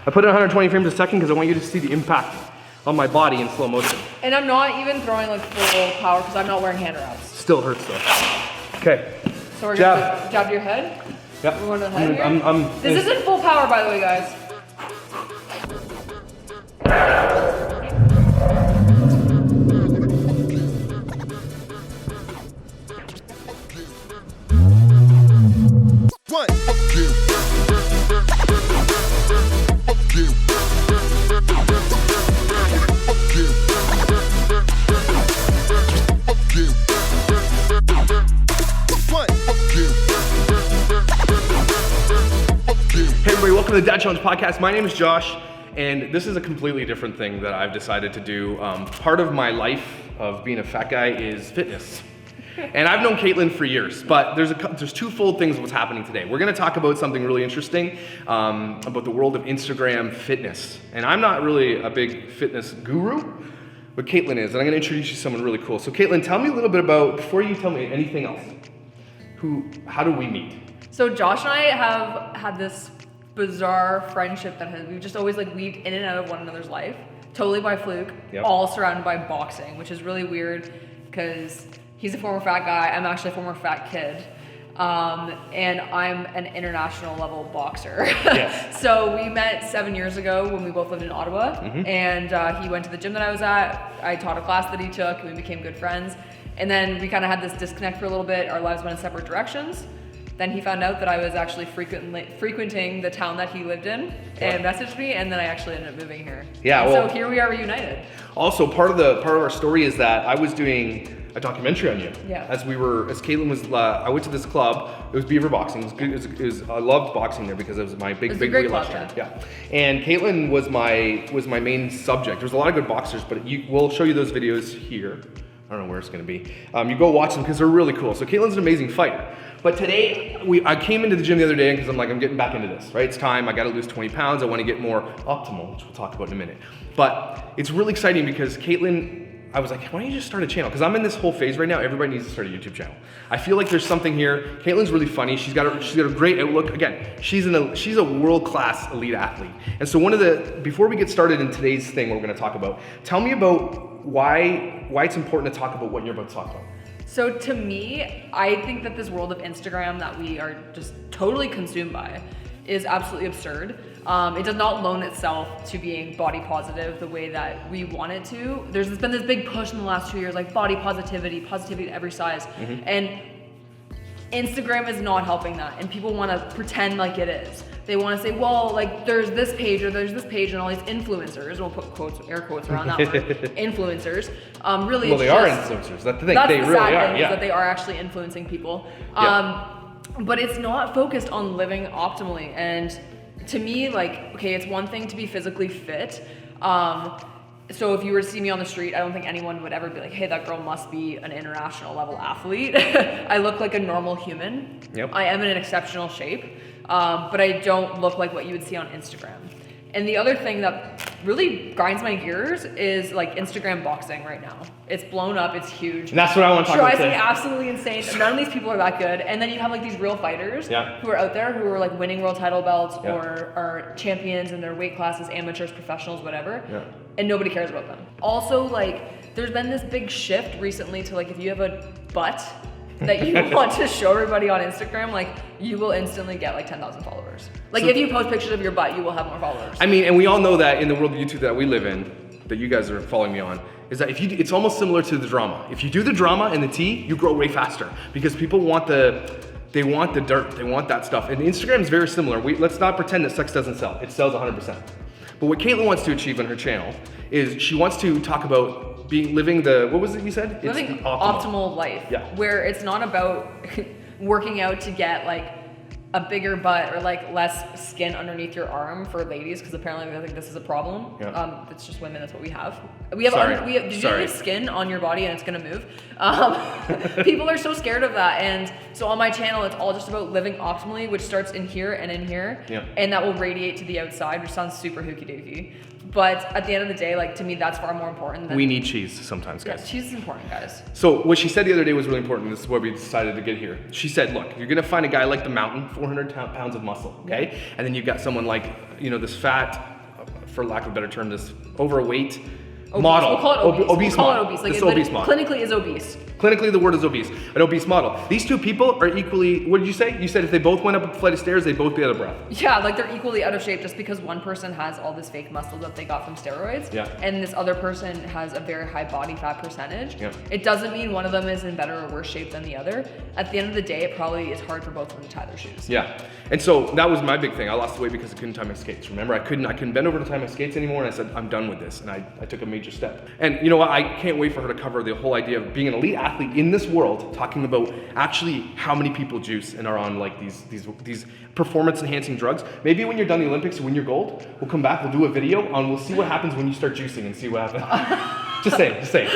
I put it at 120 frames a second because I want you to see the impact on my body in slow motion. And I'm not even throwing like full power because I'm not wearing hand wraps. Still hurts though. Okay. So we're gonna jab to your head? Yep. We're going to the head here? This isn't full power, by the way, guys. Hey everybody, welcome to the Dad Challenge Podcast. My name is Josh, and this is a completely different thing that I've decided to do. Part of my life of being a fat guy is fitness. And I've known Caitlin for years, but there's twofold things of what's happening today. We're gonna talk about something really interesting, about the world of Instagram fitness. And I'm not really a big fitness guru, but Caitlin is, and I'm gonna introduce you to someone really cool. So Caitlin, tell me a little bit about, before you tell me anything else, how do we meet? So Josh and I have had this bizarre friendship that we've just always like weaved in and out of one another's life, totally by fluke, all surrounded by boxing, which is really weird because he's a former fat guy, I'm actually a former fat kid, and I'm an international level boxer. Yes. So we met 7 years ago when we both lived in Ottawa, and he went to the gym that I was at, I taught a class that he took, and we became good friends, and then we kind of had this disconnect for a little bit, our lives went in separate directions. Then he found out that I was actually frequenting the town that he lived in and messaged me, and then I actually ended up moving here. Yeah, well, so here we are reunited. Also, part of our story is that I was doing a documentary on you. Yeah. As Caitlin was, I went to this club. It was Beaver Boxing. It was I loved boxing there because it was my big weight last year. Yeah. And Caitlin was my main subject. There's a lot of good boxers, but we'll show you those videos here. I don't know where it's gonna be. You go watch them because they're really cool. So Caitlin's an amazing fighter. But today, I came into the gym the other day because I'm like, I'm getting back into this, right? It's time, I gotta lose 20 pounds. I wanna get more optimal, which we'll talk about in a minute. But it's really exciting because Caitlin, I was like, why don't you just start a channel? Because I'm in this whole phase right now, everybody needs to start a YouTube channel. I feel like there's something here. Caitlin's really funny, she's got a great outlook. Again, she's a world-class elite athlete. And so before we get started in today's thing we're gonna talk about, tell me about why it's important to talk about what you're about to talk about. So to me, I think that this world of Instagram that we are just totally consumed by is absolutely absurd. It does not loan itself to being body positive the way that we want it to. There's been this big push in the last 2 years, like body positivity at every size. And Instagram is not helping that. And people want to pretend like it is. They want to say, well, like there's this page and all these influencers, we'll put air quotes around that word, influencers. Really, well, they are influencers. That's the thing. They really are. Yeah. That they are actually influencing people. But it's not focused on living optimally. And to me, like, okay, it's one thing to be physically fit. So if you were to see me on the street, I don't think anyone would ever be like, hey, that girl must be an international level athlete. I look like a normal human. Yep. I am in an exceptional shape, but I don't look like what you would see on Instagram. And the other thing that really grinds my gears is like Instagram boxing right now. It's blown up, it's huge. And that's what I want to talk about today. Drives me absolutely insane. None of these people are that good. And then you have like these real fighters who are out there who are like winning world title belts or are champions in their weight classes, amateurs, professionals, whatever. And nobody cares about them. Also, like, there's been this big shift recently to like, if you have a butt that you want to show everybody on Instagram, like, you will instantly get like 10,000 followers. Like, if you post pictures of your butt, you will have more followers. I mean, and we all know that in the world of YouTube that we live in, that you guys are following me on, is that it's almost similar to the drama. If you do the drama and the tea, you grow way faster because people want they want the dirt, they want that stuff. And Instagram is very similar. Let's not pretend that sex doesn't sell. It sells 100%. But what Caitlin wants to achieve on her channel is she wants to talk about living the, what was it you said? Living optimal life. Yeah. Where it's not about working out to get like a bigger butt or like less skin underneath your arm for ladies, because apparently I think this is a problem. Yeah. It's just women, that's what we have. Did you have skin on your body and it's gonna move? People are so scared of that, and so on my channel it's all just about living optimally, which starts in here and in here, and that will radiate to the outside, which sounds super hooky dooky. But at the end of the day, like, to me, that's far more important than... We need cheese sometimes, guys. Yeah, cheese is important, guys. So what she said the other day was really important. This is why we decided to get here. She said, look, you're gonna find a guy like the mountain, 400 pounds of muscle, okay? And then you've got someone like, you know, this fat for lack of a better term, this overweight Obese. model. We'll call it obese. Obese we'll call model. it obese. Like This it obese model. clinically is obese. Clinically, the word is obese. An obese model. These two people are equally, what did you say? You said if they both went up a flight of stairs, they'd both be out of breath. Yeah, like they're equally out of shape just because one person has all this fake muscle that they got from steroids. Yeah. And this other person has a very high body fat percentage. Yeah. It doesn't mean one of them is in better or worse shape than the other. At the end of the day, it probably is hard for both of them to tie their shoes. Yeah. And so that was my big thing. I lost the weight because I couldn't tie my skates. Remember, I couldn't bend over to tie my skates anymore, and I said, I'm done with this. And I took a major step. And you know what? I can't wait for her to cover the whole idea of being an elite athlete in this world, talking about actually how many people juice and are on like these performance enhancing drugs. Maybe when you're done the Olympics, when you're gold, we'll come back, we'll do a video on, we'll see what happens when you start juicing and see what happens. Just saying.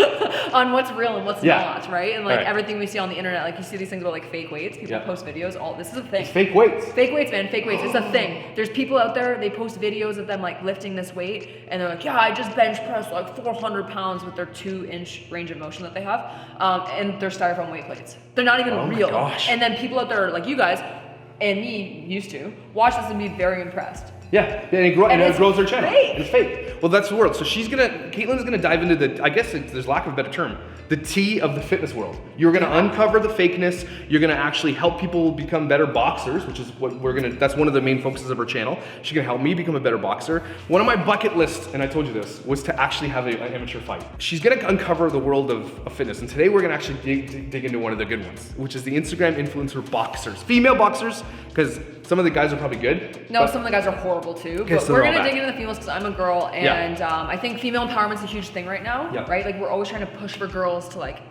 On what's real and what's not, right? And like Right. everything we see on the internet, like you see these things about like fake weights, people Yeah. post videos, all this is a thing. It's fake weights. Fake weights, man, fake weights. It's a thing. There's people out there, they post videos of them like lifting this weight and they're like, yeah, I just bench pressed like 400 pounds with their 2-inch range of motion that they have. And they're styrofoam weight plates. They're not even Oh my real. gosh. And then people out there like you guys and me used to watch this and be very impressed. Yeah, and it grows their channel. Fake. It's fake. Well, that's the world. So Caitlin's gonna dive into I guess there's lack of a better term, the tea of the fitness world. You're gonna uncover the fakeness. You're gonna actually help people become better boxers, which is what that's one of the main focuses of her channel. She's gonna help me become a better boxer. One of my bucket lists, and I told you this, was to actually have an amateur fight. She's gonna uncover the world of fitness. And today we're gonna actually dig into one of the good ones, which is the Instagram influencer boxers. Female boxers, because some of the guys are probably good. No, some of the guys are horrible too. Okay, But so we're they're all gonna bad. dig into the females because I'm a girl, and I think female empowerment's a huge thing right now, Yeah. right? Like we're always trying to push for girls to like,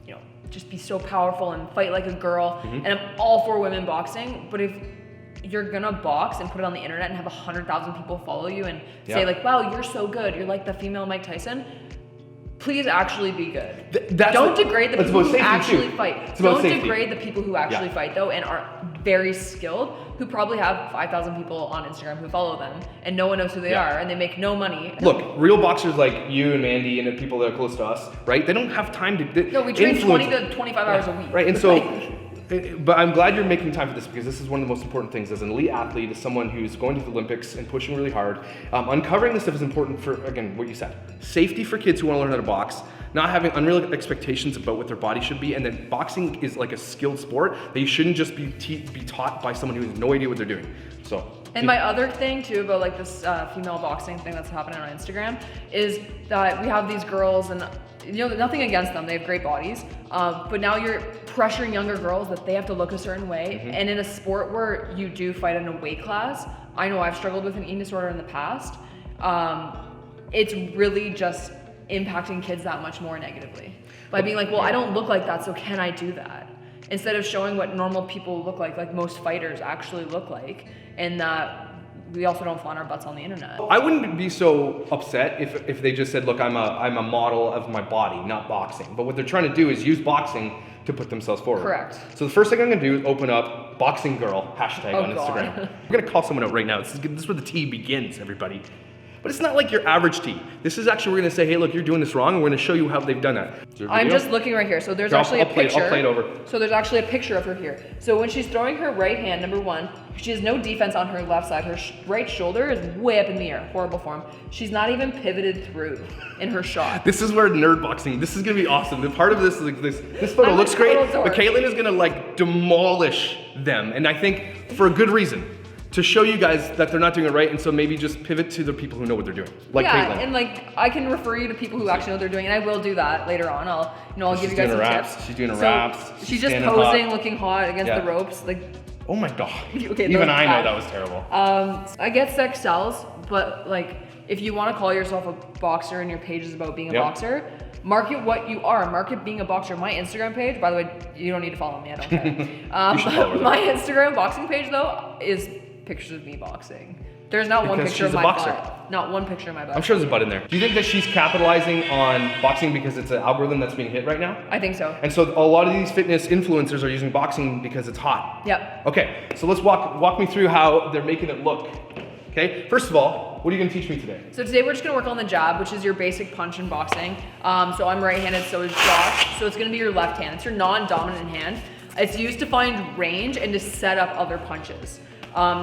you know, just be so powerful and fight like a girl. Mm-hmm. And I'm all for women boxing, but if you're gonna box and put it on the internet and have 100,000 people follow you and say like, wow, you're so good, you're like the female Mike Tyson. Please actually be good. Don't degrade the people who actually fight. Don't degrade the people who actually fight though and are very skilled, who probably have 5,000 people on Instagram who follow them and no one knows who they are and they make no money. Look, real boxers like you and Mandy and the people that are close to us, right? They don't have time to. No, we train influence 20 to 25 hours a week. Right, and so. But I'm glad you're making time for this because this is one of the most important things as an elite athlete, as someone who's going to the Olympics and pushing really hard. Uncovering this stuff is important for, again, what you said. Safety for kids who want to learn how to box, not having unreal expectations about what their body should be, and then boxing is like a skilled sport that you shouldn't just be taught by someone who has no idea what they're doing. So. And my other thing too about like this female boxing thing that's happening on Instagram is that we have these girls and you know, nothing against them, they have great bodies, but now you're pressuring younger girls that they have to look a certain way. Mm-hmm. And in a sport where you do fight in a weight class, I know I've struggled with an eating disorder in the past, it's really just impacting kids that much more negatively. By being like, well, I don't look like that, so can I do that? Instead of showing what normal people look like most fighters actually look like, and that we also don't flaunt our butts on the internet. I wouldn't be so upset if they just said, look, I'm a model of my body, not boxing. But what they're trying to do is use boxing to put themselves forward. Correct. So the first thing I'm gonna do is open up boxing girl hashtag on Instagram. God. We're gonna call someone out right now. This is where the tea begins, everybody. But it's not like your average tea. This is actually, we're gonna say, hey, look, you're doing this wrong, and we're gonna show you how they've done that. I'm just looking right here. So there's actually a picture. I'll play it over. So there's actually a picture of her here. So when she's throwing her right hand, number one, she has no defense on her left side. Her right shoulder is way up in the air. Horrible form. She's not even pivoted through in her shot. This is where nerd boxing, this is gonna be awesome. The part of this is like this photo looks great, but Caitlin is gonna like demolish them. And I think for a good reason. To show you guys that they're not doing it right, and so maybe just pivot to the people who know what they're doing, like Caitlin. And like I can refer you to people who actually know what they're doing, and I will do that later on. I'll give you guys some tips. She's doing her raps. She's just posing, looking hot against the ropes, like. Oh my god. Okay, even I know that was terrible. I get sex sells, but like if you want to call yourself a boxer and your page is about being a boxer, market what you are. Market being a boxer. My Instagram page, by the way, you don't need to follow me. I don't care. My Instagram boxing page though is pictures of me boxing. There's not one picture of my butt. Not one picture of my butt. I'm sure there's a butt in there. Do you think that she's capitalizing on boxing because it's an algorithm that's being hit right now? I think so. And so a lot of these fitness influencers are using boxing because it's hot. Yep. Okay, so let's walk me through how they're making it look. Okay, first of all, what are you gonna teach me today? So today we're just gonna work on the jab, which is your basic punch in boxing. So I'm right-handed, so is Josh. So it's gonna be your left hand. It's your non-dominant hand. It's used to find range and to set up other punches.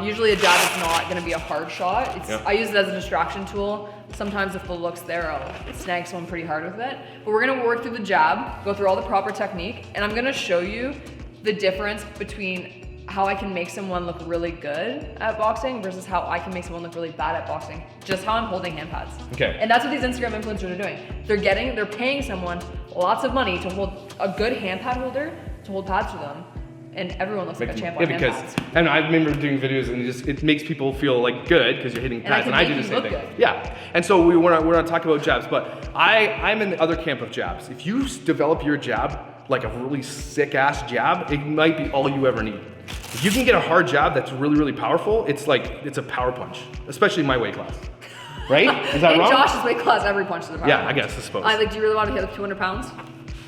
Usually a jab is not going to be a hard shot. Yeah. I use it as a distraction tool. Sometimes if the look's there, I'll snag someone pretty hard with it. But we're going to work through the jab, go through all the proper technique, and I'm going to show you the difference between how I can make someone look really good at boxing versus how I can make someone look really bad at boxing. Just how I'm holding hand pads. Okay. And that's what these Instagram influencers are doing. They're paying someone lots of money to hold a good hand pad holder to hold pads for them. And everyone looks like a champ on hand pads. And I remember doing videos and it makes people feel like good because you're hitting pads, and I do the same thing. Good. Yeah, and so we're not talking about jabs, but I'm in the other camp of jabs. If you develop your jab like a really sick ass jab, it might be all you ever need. If you can get a hard jab that's really, really powerful, it's a power punch, especially in my weight class. Right? Is that wrong? In Josh's weight class, every punch is a power punch. I suppose. Do you really want to hit 200 pounds?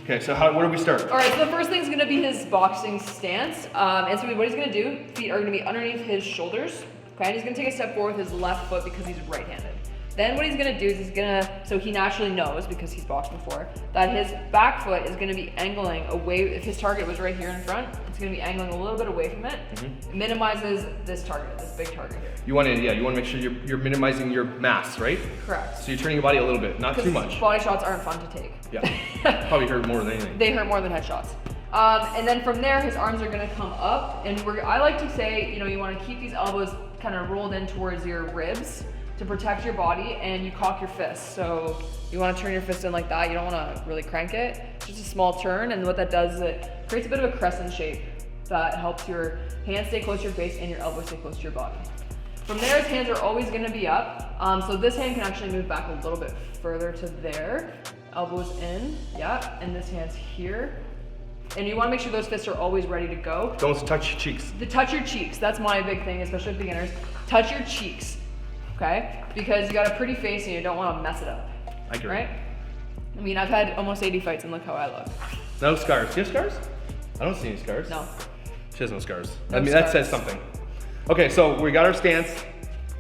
Okay, so where do we start? All right, so the first thing is going to be his boxing stance. And so what he's going to do, feet are going to be underneath his shoulders. Okay, and he's going to take a step forward with his left foot because he's right-handed. Then what he's going to do is so he naturally knows, because he's boxed before, that his back foot is going to be angling away. If his target was right here in front, it's going to be angling a little bit away from it. It minimizes this target, this big target here. You want to make sure you're minimizing your mass, right? Correct. So you're turning your body a little bit, not too much. Body shots aren't fun to take. Yeah, probably hurt more than anything. They hurt more than headshots. And then from there, his arms are going to come up, and I like to say, you want to keep these elbows kind of rolled in towards your ribs to protect your body, and you cock your fist. So you want to turn your fist in like that. You don't want to really crank it. Just a small turn, and what that does is it creates a bit of a crescent shape that helps your hands stay close to your face and your elbows stay close to your body. From there, his hands are always going to be up. So this hand can actually move back a little bit further to there. Elbows in, and this hand's here. And you want to make sure those fists are always ready to go. Don't touch your cheeks. Touch your cheeks. That's my big thing, especially with beginners. Touch your cheeks, okay? Because you got a pretty face and you don't want to mess it up. I agree. Right? I mean, I've had almost 80 fights and look how I look. No scars. Do you have scars? I don't see any scars. No. She has no scars. No scars. That says something. Okay, so we got our stance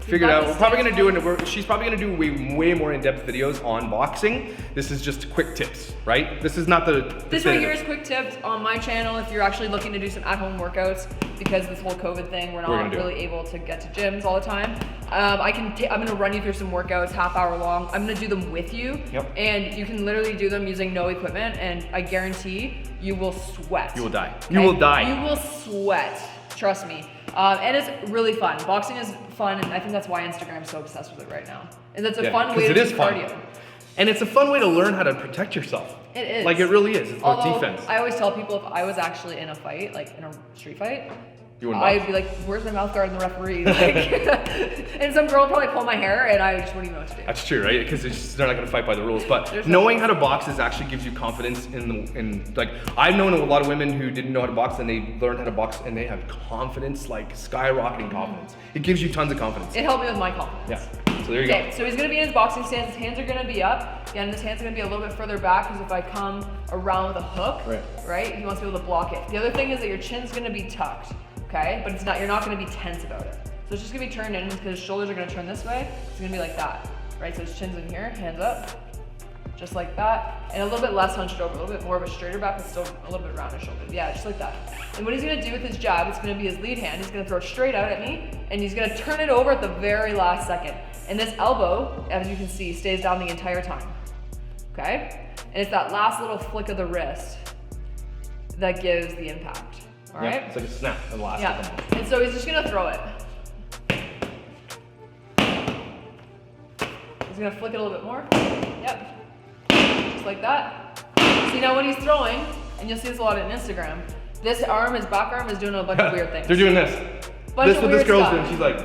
figured out. We're probably gonna do it. She's probably gonna do way more in-depth videos on boxing. This is just quick tips, right? This is not the. This right here is quick tips on my channel if you're actually looking to do some at-home workouts, because this whole COVID thing, we're not really able to get to gyms all the time. I'm gonna run you through some workouts, half-hour long. I'm gonna do them with you, and you can literally do them using no equipment, and I guarantee you will sweat. You will die. Okay? You will die. You will sweat. Trust me. And it's really fun. Boxing is fun, and I think that's why Instagram's so obsessed with it right now. And it's a fun way to do cardio. And it's a fun way to learn how to protect yourself. It is. Like, it really is. It's about defense. I always tell people, if I was actually in a fight, like in a street fight, you wouldn't box? I'd be like, where's my mouth guard and the referee? Like, and some girl would probably pull my hair, and I just wouldn't even know what to do. That's true, right? Because they're not going to fight by the rules. But knowing how to box actually gives you confidence in like, I've known a lot of women who didn't know how to box, and they learned how to box, and they have confidence, like skyrocketing confidence. It gives you tons of confidence. It helped me with my confidence. Yeah. So there you go. So he's going to be in his boxing stance. His hands are going to be up. Again, his hands are going to be a little bit further back, because if I come around with a hook, right, he wants to be able to block it. The other thing is that your chin's going to be tucked. Okay, but you're not going to be tense about it. So it's just going to be turned in, because his shoulders are going to turn this way. It's going to be like that, right? So his chin's in here, hands up, just like that. And a little bit less hunched over, a little bit more of a straighter back, but still a little bit rounded shoulder. Yeah, just like that. And what he's going to do with his jab, it's going to be his lead hand. He's going to throw it straight out at me, and he's going to turn it over at the very last second. And this elbow, as you can see, stays down the entire time. Okay? And it's that last little flick of the wrist that gives the impact. All right? It's like a snap, the last one. And so he's just gonna throw it. He's gonna flick it a little bit more. Yep. Just like that. See, now when he's throwing, and you'll see this a lot on Instagram, this arm, his back arm, is doing a bunch of weird things. They're doing this. This is what this girl's doing. She's like...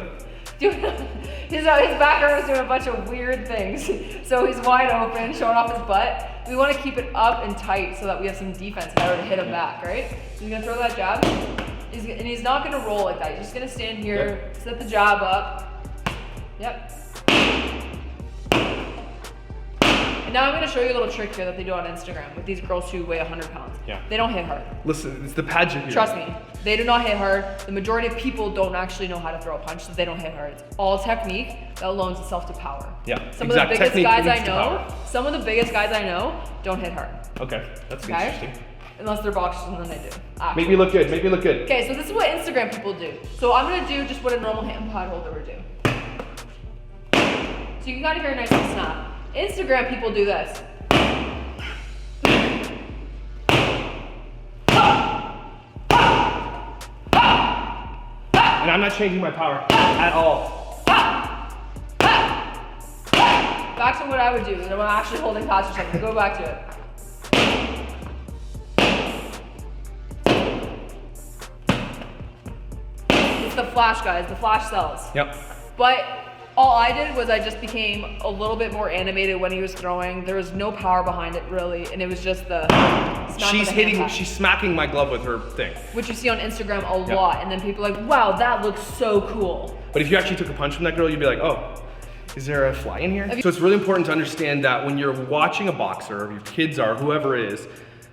His back arm is doing a bunch of weird things. So he's wide open, showing off his butt. We want to keep it up and tight so that we have some defense in order to hit him back, right? So he's going to throw that jab, and he's not going to roll like that. He's just going to stand here, set the jab up. Yep. And now I'm going to show you a little trick here that they do on Instagram with these girls who weigh 100 pounds. Yeah. They don't hit hard. Listen, it's the pageant here. Trust me, they do not hit hard. The majority of people don't actually know how to throw a punch, so they don't hit hard. It's all technique that loans itself to power. Yeah, some of the biggest guys I know don't hit hard. Okay, that's interesting. Unless they're boxers, and then they do. Make me look good, make me look good. Okay, so this is what Instagram people do. So I'm gonna do just what a normal hand pad holder would do. So you can kind of hear a nice little snap. Instagram people do this. And I'm not changing my power at all. Back to what I would do when I'm actually holding pads or something. Go back to it. It's the flash, guys. The flash sells. Yep. But all I did was I just became a little bit more animated when he was throwing. There was no power behind it really, and it was just the She's smacking my glove with her thing. Which you see on Instagram a lot, and then people are like, wow, that looks so cool. But if you actually took a punch from that girl, you'd be like, oh, is there a fly in here? So it's really important to understand that when you're watching a boxer, or your kids are, whoever it is,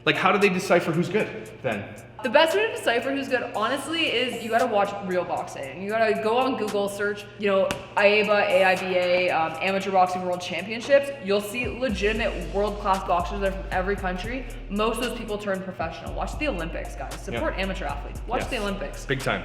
like how do they decipher who's good then? The best way to decipher who's good, honestly, is you gotta watch real boxing. You gotta go on Google, search, AIBA, AIBA, Amateur Boxing World Championships. You'll see legitimate world-class boxers that are from every country. Most of those people turn professional. Watch the Olympics, guys. Support amateur athletes. Watch the Olympics. Big time.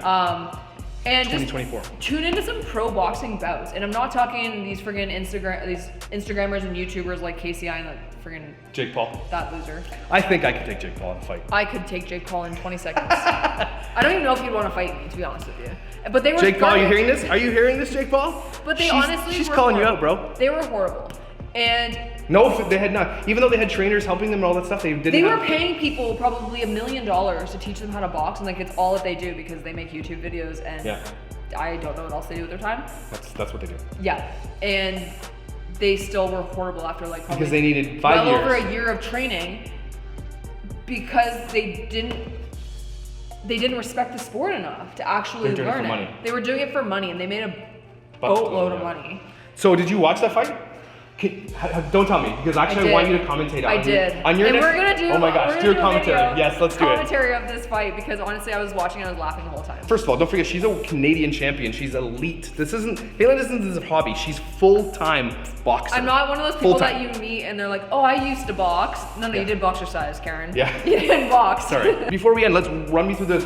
And just 2024. tune into some pro boxing bouts. And I'm not talking these friggin' Instagrammers and YouTubers like KCI and that friggin' Jake Paul. That loser. I think I could take Jake Paul in a fight. I could take Jake Paul in 20 seconds. I don't even know if he'd want to fight me, to be honest with you. But they were Jake Paul, are you hearing this? Are you hearing this, Jake Paul? But she's were calling horrible. you out, bro. They were horrible. And no, they had not. Even though they had trainers helping them and all that stuff, they didn't. They were paying people probably $1 million to teach them how to box, and like it's all that they do because they make YouTube videos and I don't know what else they do with their time. That's what they do. Yeah, and they still were horrible after like probably because they needed 5 years. Well over a year of training because they didn't respect the sport enough to actually learn it. Money. They were doing it for money, and they made a boatload of money. So did you watch that fight? Don't tell me, because actually I want you to commentate on it. I did. On your and next, we're gonna do. Oh my gosh, do a commentary. Yes, let's do it. Commentary of this fight because honestly, I was watching and I was laughing the whole time. First of all, don't forget she's a Canadian champion. She's elite. Caitlin isn't a hobby. She's full-time boxer. I'm not one of those people that you meet and they're like, oh, I used to box. No, you did boxercise, Karen. Yeah. You didn't box. Sorry. Before we end, let's run me through the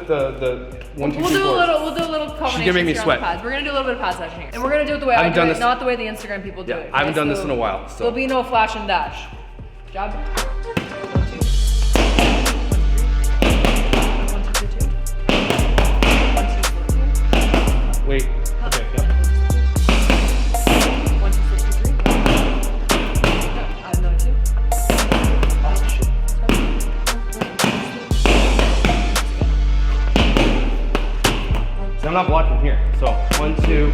1, 2, 3, 4. We'll do a little combination. She's gonna make me sweat. Pads. We're gonna do a little bit of pad session here, and we're gonna do it the way I do it, not the way the Instagram people do it. I haven't done this in a while. So there'll be no flash and dash. Jab. 1, 2. 1, 2, 3, 2. 1, 2, 3, 2. Wait. Okay. Yeah. 1, 2, 3, 2, 3. I have no idea. Oh shit. So I'm not blocking here. So 1, 2.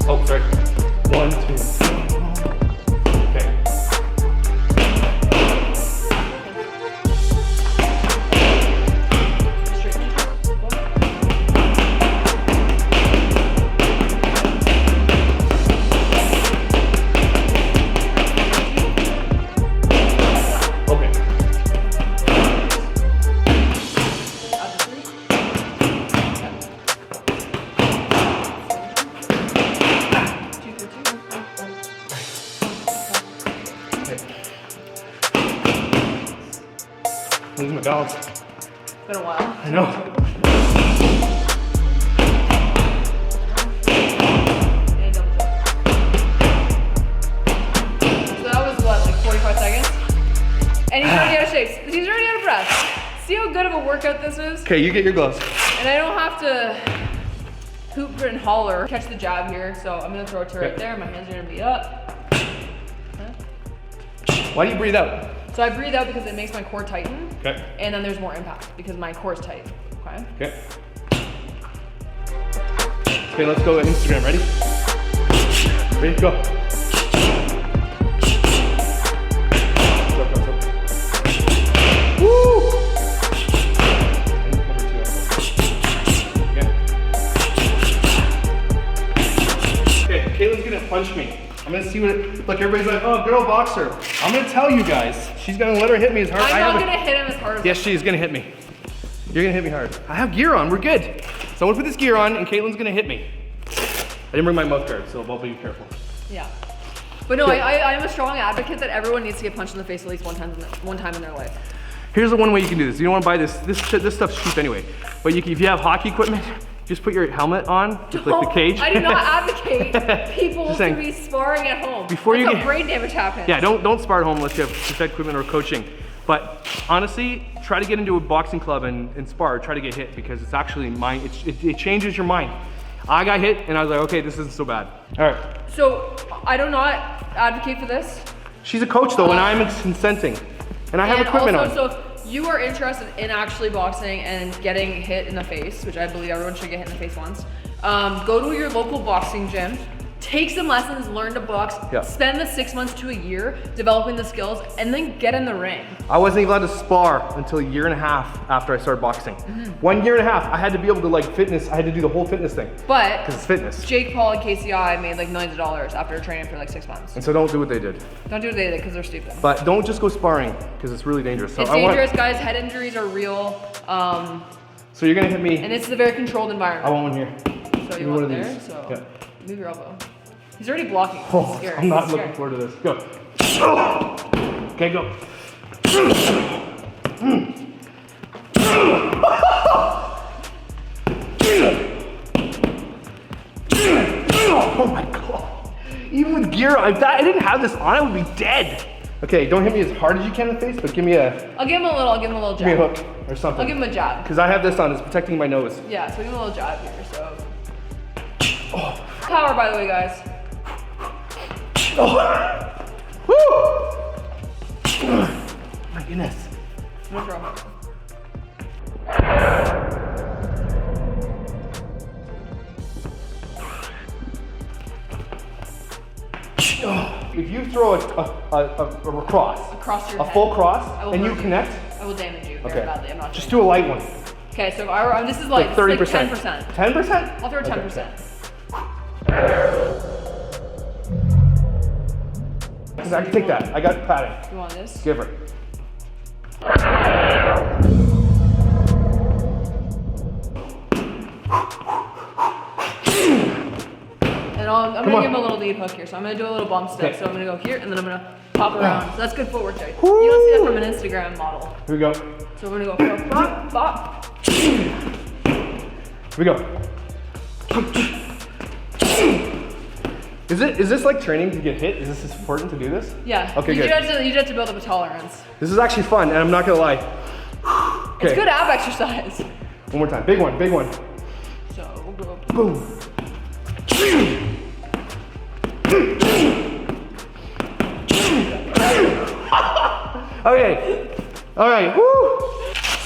Oh, sorry. 1, 2. Okay. Losing my balance. It's been a while. I know. And double jump. So that was what, like 45 seconds? And he's already out of shape. He's already out of breath. See how good of a workout this is? Okay, you get your gloves. And I don't have to hoop and holler. Catch the jab here, so I'm gonna throw it to right there. My hands are gonna be up. Why do you breathe out? So I breathe out because it makes my core tighten. Okay. And then there's more impact because my core is tight. Okay. Okay. Okay, let's go to Instagram. Ready? Ready? Go. Woo! Okay, Caitlin's gonna punch me. I'm gonna see what look, everybody's like, oh, girl boxer. I'm gonna tell you guys, she's gonna let her hit me as hard. I'm not gonna hit him as hard as yes, she's gonna hit me. You're gonna hit me hard. I have gear on, we're good. So I'm gonna put this gear on and Caitlin's gonna hit me. I didn't bring my mouth guard, so I'll be careful. Yeah. But no, I'm a strong advocate that everyone needs to get punched in the face at least one time in their life. Here's the one way you can do this. You don't want to buy this. This stuff's cheap anyway. But if you have hockey equipment, just put your helmet on with like the cage. I do not advocate people to be sparring at home. Before That's you how brain damage happens. Yeah, don't spar at home unless you have that equipment or coaching. But honestly, try to get into a boxing club and spar. Try to get hit because it's actually it changes your mind. I got hit and I was like, okay, this isn't so bad. All right. So I do not advocate for this. She's a coach though, and I'm consenting. And I have equipment on. So if you are interested in actually boxing and getting hit in the face, which I believe everyone should get hit in the face once, go to your local boxing gym, take some lessons, learn to box, spend the 6 months to a year developing the skills, and then get in the ring. I wasn't even allowed to spar until a year and a half after I started boxing. 1 year and a half, I had to be able to like fitness, I had to do the whole fitness thing. But because it's fitness. Jake Paul and KCI made like millions of dollars after training for like 6 months. And so don't do what they did. Don't do what they did because they're stupid. But don't just go sparring because it's really dangerous. So it's dangerous, guys. Head injuries are real. So you're gonna hit me. And it's a very controlled environment. I want one here. So you want one there? These. So move your elbow. He's already blocking. Oh, I'm not looking forward to this. Go. Okay, go. Oh my god. Even with gear, if I didn't have this on, I would be dead. Okay, don't hit me as hard as you can in the face, but give me a... I'll give him a little jab. Give me a hook or something. I'll give him a jab. Because I have this on, it's protecting my nose. Yeah, so give him a little jab here, so... Oh. Power, by the way, guys. Oh. Woo! My goodness. I'm gonna throw. If you throw a cross, across your a head, full cross, and you connect, I will damage you very badly. I'm not. Just do a light one. Okay, so if I this is like 30%. 10%. 10%? I'll throw 10%. Because I can take that. I got padding. You want this? Give her. And I'm gonna give him a little lead hook here. So I'm gonna do a little bump step. So I'm gonna go here and then I'm gonna pop around. So that's good footwork there. You don't see that from an Instagram model. Here we go. So we're gonna go bop, bop. Here we go. Is this like training to get hit? Is this important to do this? Yeah. Okay, good. You have to build up a tolerance. This is actually fun, and I'm not gonna lie. Okay. It's good ab exercise. One more time. Big one, big one. So we'll go. Boom. Okay. All right. Woo.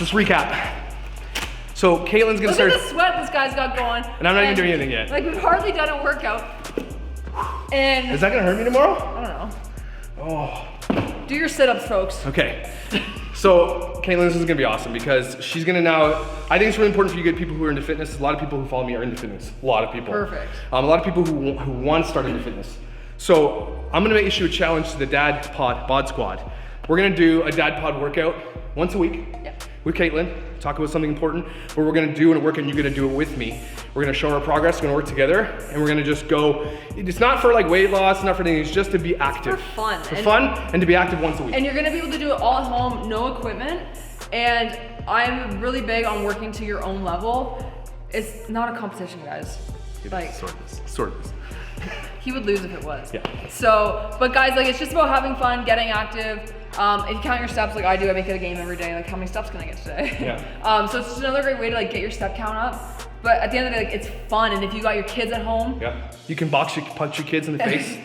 Let's recap. So Caitlin's gonna start. Look at the sweat this guy's got going. And I'm not even doing anything yet. Like we've hardly done a workout. And is that gonna hurt me tomorrow? I don't know. Oh. Do your sit-ups, folks. Okay. So Caitlin, this is gonna be awesome because she's gonna now, I think it's really important for you to get people who are into fitness. A lot of people who follow me are into fitness. A lot of people. Perfect. A lot of people who want to start into fitness. So I'm gonna make you a challenge to the Dad Bod Squad. We're gonna do a Dad Pod workout once a week with Caitlin. Talk about something important, where we're gonna do a workout and you're gonna do it with me. We're gonna show our progress, we're gonna work together, and we're gonna just go, it's not for like weight loss, not for anything, it's just to be active. It's for fun. For fun, and to be active once a week. And you're gonna be able to do it all at home, no equipment. And I'm really big on working to your own level. It's not a competition, guys. Like, sort of. He would lose if it was. Yeah. So, but guys, like it's just about having fun, getting active. If you count your steps like I do, I make it a game every day. Like how many steps can I get today? Yeah. So it's just another great way to like get your step count up. But at the end of the day, like it's fun. And if you got your kids at home. Yeah. You can punch your kids in the face.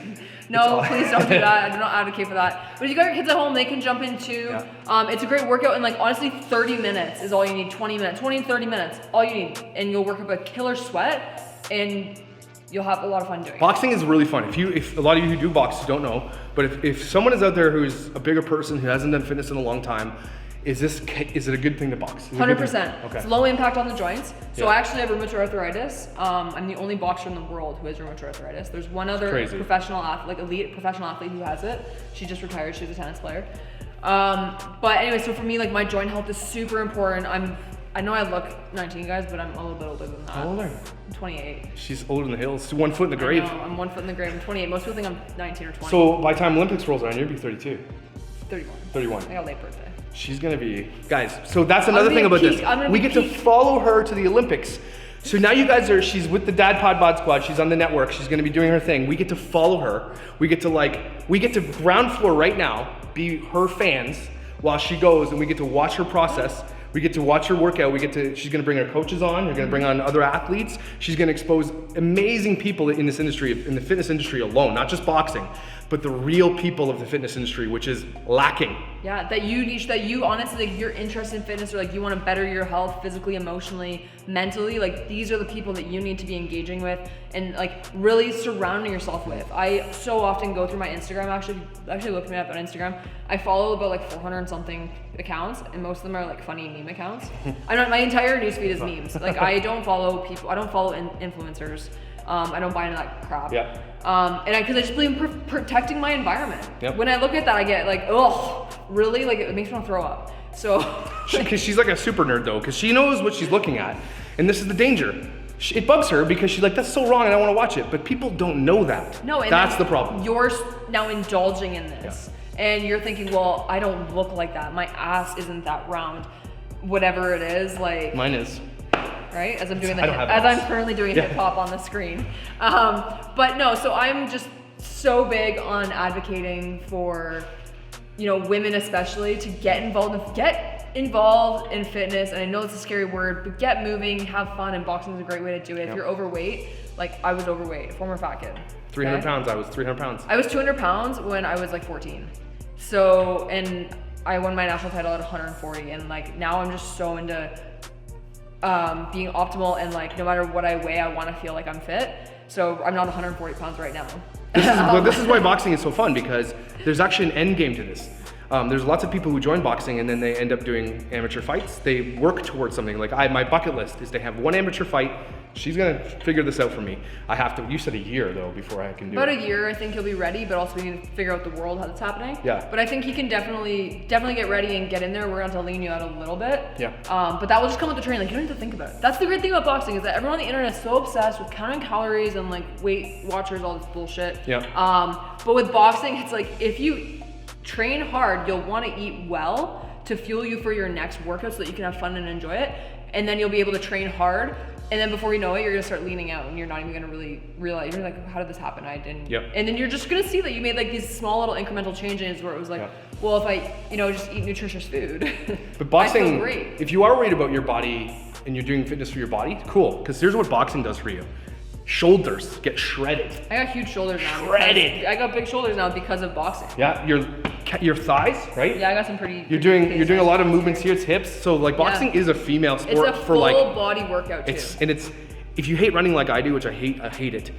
No, please don't do that. I do not advocate for that. But if you got your kids at home, they can jump in too. Yeah. It's a great workout, and like honestly, 30 minutes is all you need. 20 minutes, 20 and 30 minutes, all you need, and you'll work up a killer sweat, and you'll have a lot of fun doing it. Boxing is really fun. If a lot of you who do box don't know, but if someone is out there who's a bigger person who hasn't done fitness in a long time, Is it a good thing to box? 100%. Okay. It's low impact on the joints. So Yeah. I actually have rheumatoid arthritis. I'm the only boxer in the world who has rheumatoid arthritis. There's one other professional athlete, like elite professional athlete who has it. She just retired. She's a tennis player. But anyway, so for me, like my joint health is super important. I know I look 19, guys, but I'm a little bit older than that. How old are you? I'm 28. She's older than the hills. She's 1 foot in the grave. I know, I'm 1 foot in the grave. I'm 28. Most people think I'm 19 or 20. So by the time Olympics rolls around, you'll be 32. 31. 31. I got a late birthday. She's gonna be, guys, so that's another thing about this. We get to follow her to the Olympics. So now you guys she's with the Dad Pod Bod Squad, she's on the network, she's gonna be doing her thing. We get to follow her. We get to ground floor right now, be her fans while she goes, and we get to watch her process. We get to watch her workout. She's gonna bring her coaches on, we're gonna bring on other athletes. She's gonna expose amazing people in this industry, in the fitness industry alone, not just boxing, but the real people of the fitness industry, which is lacking. Yeah, that you honestly, like, you're interested in fitness, or like you want to better your health physically, emotionally, mentally. Like these are the people that you need to be engaging with and like really surrounding yourself with. I so often go through my Instagram, actually look me up on Instagram. I follow about like 400 and something accounts, and most of them are like funny meme accounts. My entire newsfeed is memes. Like I don't follow people, I don't follow influencers. I don't buy into that crap. Yeah. Because I just believe in protecting my environment. Yep. When I look at that, I get like, oh, really? Like it makes me want to throw up. So. Because she's like a super nerd though, because she knows what she's looking at, and this is the danger. It bugs her because she's like, that's so wrong, and I want to watch it. But people don't know that. No, and that's the problem. You're now indulging in this, and you're thinking, well, I don't look like that. My ass isn't that round. Whatever it is, like. Mine is. Right? As I'm currently doing hip hop on the screen. But no, so I'm just so big on advocating for, women especially to get involved in fitness. And I know it's a scary word, but get moving, have fun, and boxing is a great way to do it. If you're overweight, like I was overweight, former fat kid. 300 pounds, I was 300 pounds. I was 200 pounds when I was like 14. So, and I won my national title at 140, and like now I'm just so into being optimal, and like no matter what I weigh, I want to feel like I'm fit. So I'm not 140 pounds right now. This is why boxing is so fun, because there's actually an end game to this. There's lots of people who join boxing and then they end up doing amateur fights. They work towards something. Like my bucket list is to have one amateur fight. She's gonna figure this out for me. I have to, you said a year though before I can do it. About a year, I think he'll be ready, but also we need to figure out the world, how that's happening. Yeah. But I think he can definitely get ready and get in there. We're gonna have to lean you out a little bit. Yeah. But that will just come with the training. Like you don't have to think about it. That's the great thing about boxing, is that everyone on the internet is so obsessed with counting calories and like Weight Watchers, all this bullshit. Yeah. But with boxing, it's like if you train hard, you'll want to eat well to fuel you for your next workout so that you can have fun and enjoy it. And then you'll be able to train hard. And then before you know it, you're gonna start leaning out and you're not even gonna really realize, you're like, how did this happen? I didn't. Yep. And then you're just gonna see that you made like these small little incremental changes where it was like, well, if I, just eat nutritious food. But boxing, I feel great. If you are worried about your body and you're doing fitness for your body, cool. Because here's what boxing does for you. Shoulders get shredded. I got huge shoulders now. Shredded. I got big shoulders now because of boxing. Yeah, your thighs, right? Yeah, I got some pretty. You're doing a lot of movements here. It's hips. So like boxing is a female sport. It's a for like full body workout too. It's if you hate running like I do, which I hate it.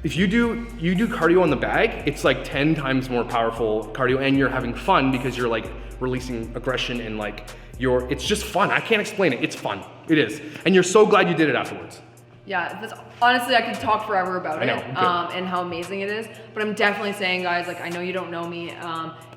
If you do cardio on the bag, it's like 10 times more powerful cardio, and you're having fun because you're like releasing aggression and like it's just fun. I can't explain it. It's fun. It is, and you're so glad you did it afterwards. Yeah, honestly, I could talk forever about I know, it and how amazing it is. But I'm definitely saying, guys, like I know you don't know me.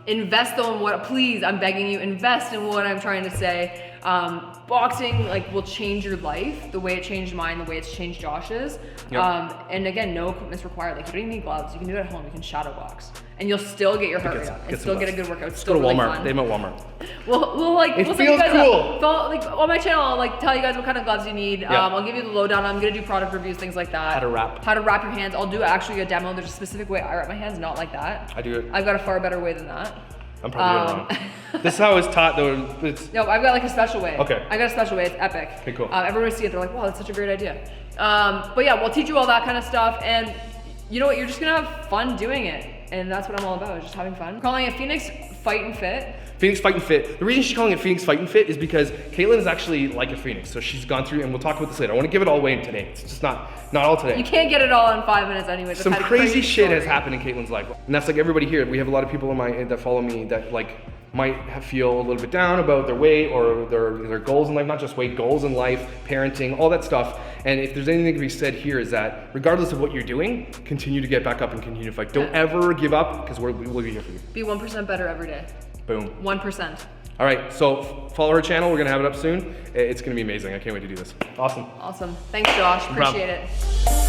Invest though in please, I'm begging you, invest in what I'm trying to say. Boxing will change your life, the way it changed mine, the way it's changed Josh's. Yep. And again, no equipment's required. Like you don't even need gloves. You can do it at home. You can shadow box, and you'll still get your heart rate up and still get a good workout. Just go to Walmart. They have at Walmart. We'll feels cool. Follow, on my channel, I'll tell you guys what kind of gloves you need. Yeah. I'll give you the lowdown. I'm gonna do product reviews, things like that. How to wrap your hands. I'll do actually a demo. There's a specific way I wrap my hands, not like that. I do it. I've got a far better way than that. I'm probably doing it wrong. This is how it's taught though. No, I've got a special way. Okay. I got a special way. It's epic. Okay, cool. Everyone see it. They're like, wow, that's such a great idea. But yeah, we'll teach you all that kind of stuff. And you know what? You're just going to have fun doing it. And that's what I'm all about, is just having fun. We're calling it Phoenix Fight and Fit. Phoenix Fight and Fit. The reason she's calling it Phoenix Fight and Fit is because Caitlin is actually like a phoenix. So she's gone through, and we'll talk about this later. I want to give it all away today. It's just not all today. You can't get it all in 5 minutes anyway. Some crazy shit has happened in Caitlin's life. And that's like everybody here. We have a lot of people that follow me that feel a little bit down about their weight or their goals in life, not just weight, goals in life, parenting, all that stuff. And if there's anything to be said here is that regardless of what you're doing, continue to get back up and continue to fight. Don't ever give up, because we will be here for you. Be 1% better every day. Boom. 1%. All right, so follow her channel. We're gonna have it up soon. It's gonna be amazing. I can't wait to do this. Awesome. Awesome. Thanks, Josh. No problem. Appreciate it.